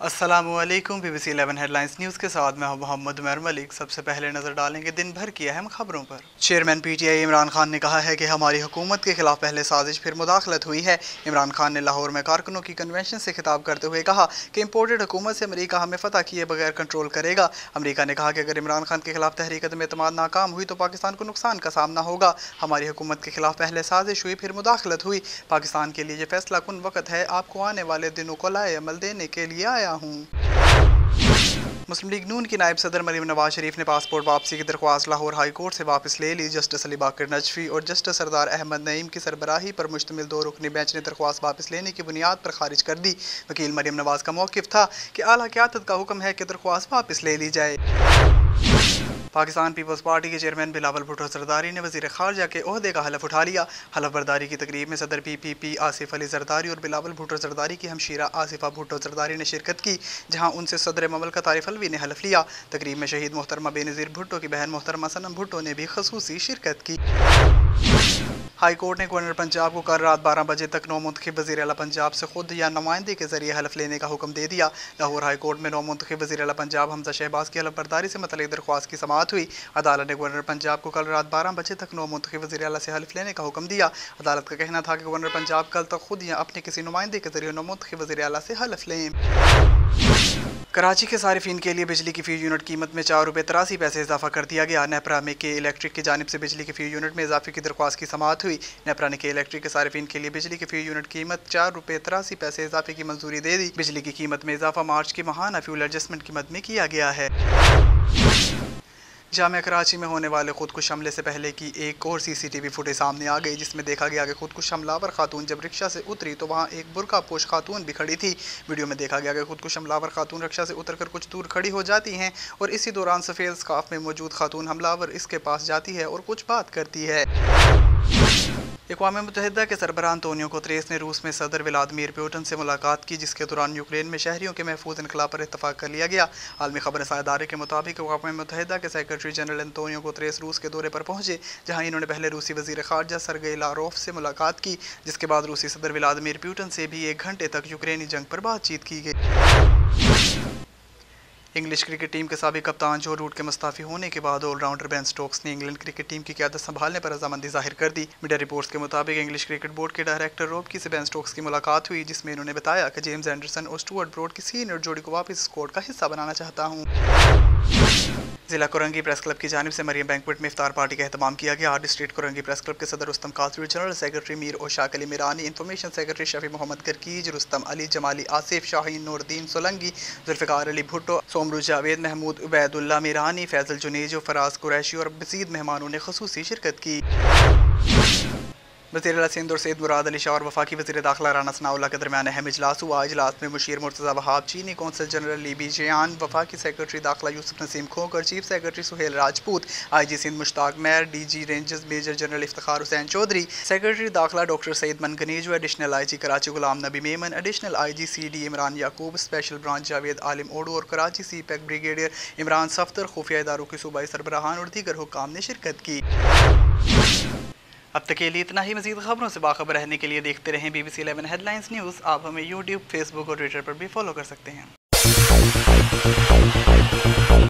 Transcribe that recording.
अस्सलामुअलैकुम BBC 11 headlines news के साथ मैं हूं मोहम्मद उमर मलिक। सबसे पहले नजर डालेंगे दिन भर की अहम खबरों पर। चेयरमैन PTI इमरान खान ने कहा है कि हमारी हुकूमत के खिलाफ पहले साजिश फिर मुदाखलत हुई है। इमरान खान ने लाहौर में कारकुनों की कन्वेंशन से खिताब करते हुए कहा कि इम्पोर्टेड हुकूमत से अमरीका हमें फतह किए बगैर कंट्रोल करेगा। अमरीका ने कहा कि अगर इमरान खान के खिलाफ तहरीक अदम-ए-एतमाद नाकाम हुई तो पाकिस्तान को नुकसान का सामना होगा। हमारी हुकूमत के खिलाफ पहले साजिश हुई फिर मुदाखलत हुई। पाकिस्तान के लिए यह फैसला कुन वक्त है। आपको आने वाले दिनों को लाए अमल देने के लिए आया हूँ। मुस्लिम लीग नून की नायब सदर मरीम नवाज शरीफ ने पासपोर्ट वापसी की दरख्वास्त लाहौर हाई कोर्ट से वापस ले ली। जस्टिस अली बाकर नजफी और जस्टिस सरदार अहमद नईम की सरबराही पर मुश्तमिल 2 रुकनी बेंच ने दरख्वास्त वापस लेने की बुनियाद पर खारिज कर दी। वकील मरीम नवाज का मौक़िफ़ था कि आला क़यादत का हुक्म है कि दरख्वास्त वापस ले ली जाए। पाकिस्तान पीपल्स पार्टी के चेयरमैन बिलावल भुट्टो जरदारी ने वज़ीर ख़ारजा के ओहदे का हलफ उठा लिया। हलफ बर्दारी की तकरीब में सदर PPP आसिफ अली जरदारी और बिलावल भुट्टो जरदारी की हमशीरा आसिफा भुट्टो जरदारी ने शिरकत की, जहां उनसे सदर ममलकत आरिफ अलवी ने हलफ लिया। तकरीब में शहीद मोहतरमा बेनज़ीर भुट्टो की बहन मोहतरमा सनम भुट्टो ने भी ख़ुसूसी शिरकत की। हाई कोर्ट ने गवर्नर पंजाब को कल रात 12 बजे तक नौमुंतखब वज़ीर आला पंजाब से खुद या नुमाइंदे के जरिए हलफ लेने का हुक्म दे दिया। लाहौर हाई कोर्ट में नौमुंतखब वज़ीर आला पंजाब हमजा शहबाज की हलफ बर्दारी से मुतल्लिक़ दरख्वास्त की समाअत हुई। अदालत ने गवर्नर पंजाब को कल रात 12 बजे तक नौमुंतखब वज़ीर आला से हलफ लेने का हुक्म दिया। अदालत का कहना था कि गवर्नर पंजाब कल तक खुद या अपने किसी नुमाइंदे के जरिए नौमुंतखब वज़ीर आला से हलफ लें। कराची के सारिफिन के लिए बिजली की फ़ी यूनिट कीमत में 4 रुपये 83 पैसे इजाफा कर दिया गया। नेपरा में के इलेक्ट्रिक की जानिब से बिजली की फ़ी यूनिट में इजाफे की दरख्वास्त की समाअत हुई। नेपरा ने के इलेक्ट्रिक के सारिफिन के लिए बिजली की फ़ी यूनिट कीमत 4 रुपये 83 पैसे इजाफे की मंजूरी दे दी। बिजली की कीमत में इजाफा मार्च की माहाना फ्यूल एडजस्टमेंट की मद में किया गया है। जामिया कराची में होने वाले खुदकुश हमले से पहले की एक और CCTV फुटेज सामने आ गई, जिसमें देखा गया कि खुदकुश हमलावर खातून जब रिक्शा से उतरी तो वहां एक बुर्का पोश खातून भी खड़ी थी। वीडियो में देखा गया कि खुदकुश हमलावर खातून रिक्शा से उतरकर कुछ दूर खड़ी हो जाती हैं और इसी दौरान सफ़ेद स्कार्फ में मौजूद खातून हमलावर इसके पास जाती है और कुछ बात करती है। अक़वाम मुत्तहिदा के सरबराह अंतोनियो गुतेरेस ने रूस में सदर व्लादिमीर पुतिन से मुलाकात की, जिसके दौरान यूक्रेन में शहरियों के महफूज इनकलाब पर इत्तफाक कर लिया गया। आलमी खबर रसां इदारे के मुताबिक अक़वाम मुत्तहिदा के सेक्रेटरी जनरल अंतोनियो गुतेरेस रूस के दौरे पर पहुंचे, जहां इन्होंने पहले रूसी वज़ीर ख़ारजा सरगेई लारोफ से मुलाकात की, जिसके बाद रूसी सदर व्लादिमीर पुतिन से भी 1 घंटे तक यूक्रेनी जंग पर बातचीत की गई। इंग्लिश क्रिकेट टीम के साबिक़ कप्तान जो रूट के मुस्ताफ़ी होने के बाद ऑलराउंडर बेन स्टोक्स ने इंग्लैंड क्रिकेट टीम की क़यादत संभालने पर रज़ामंदी ज़ाहिर कर दी। मीडिया रिपोर्ट्स के मुताबिक इंग्लिश क्रिकेट बोर्ड के डायरेक्टर रॉब की से बेन स्टोक्स की मुलाकात हुई, जिसमें इन्होंने बताया कि जेम्स एंडरसन और स्टुअर्ट ब्रॉड की सीनियर जोड़ी को वापस स्क्वाड का हिस्सा बनाना चाहता हूँ। ज़िला कोरंगी प्रेस क्लब की जानिब से मरियम बैंक्वेट में इफ्तार पार्टी का एहतमाम किया गया। डिस्ट्रिक्ट कोरंगी प्रेस क्लब के सदर Rustam Kasri, general secretary Mir Oshak Ali Mirani, information secretary Shafi Mohammad Karkeez, Rustam Ali Jamali, Asif Shaheen, Nooruddin Solangi, Zulfiqar Ali Bhutto, Somroo Javed, Mahmood Ubaidullah Mirani, Faisal Junejo, Faraz Qureshi और मज़ीद मेहमानों ने ख़ुसूसी शिरकत की। वज़ीर आला सिंध और सैयद मुराद अली शाह और वफाकी वज़ीर दाखिला राना सनाउल्लाह के दरमियान अहम इजलास हुआ। इजलास में मुशीर मुर्तज़ा वहाब, चीनी कौंसल जनरल लीबी जियान, वफाकी सेक्रेटरी दाखिला Yusuf Naseem Khokhar, chief secretary Sohail Rajput, IG Sindh Mushtaq Mahar, DG rangers major general Iftikhar Hussain Chaudhry, secretary दाखिला doctor Saeed Mangnejo, additional IG Karachi Ghulam Nabi Memon, additional IG CD Imran Yaqoob, special branch Javed Alim Odho और कराची CPEC ब्रिगेडियर इमरान सफ्तर, खुफिया इदारों के सूबाई सरबराहान और दीगर हुक्काम ने शिरकत की। अब तक के लिए इतना ही। मज़ीद खबरों से बाखबर रहने के लिए देखते रहें BBC 11 हेडलाइंस न्यूज़। आप हमें YouTube, Facebook और Twitter पर भी फॉलो कर सकते हैं।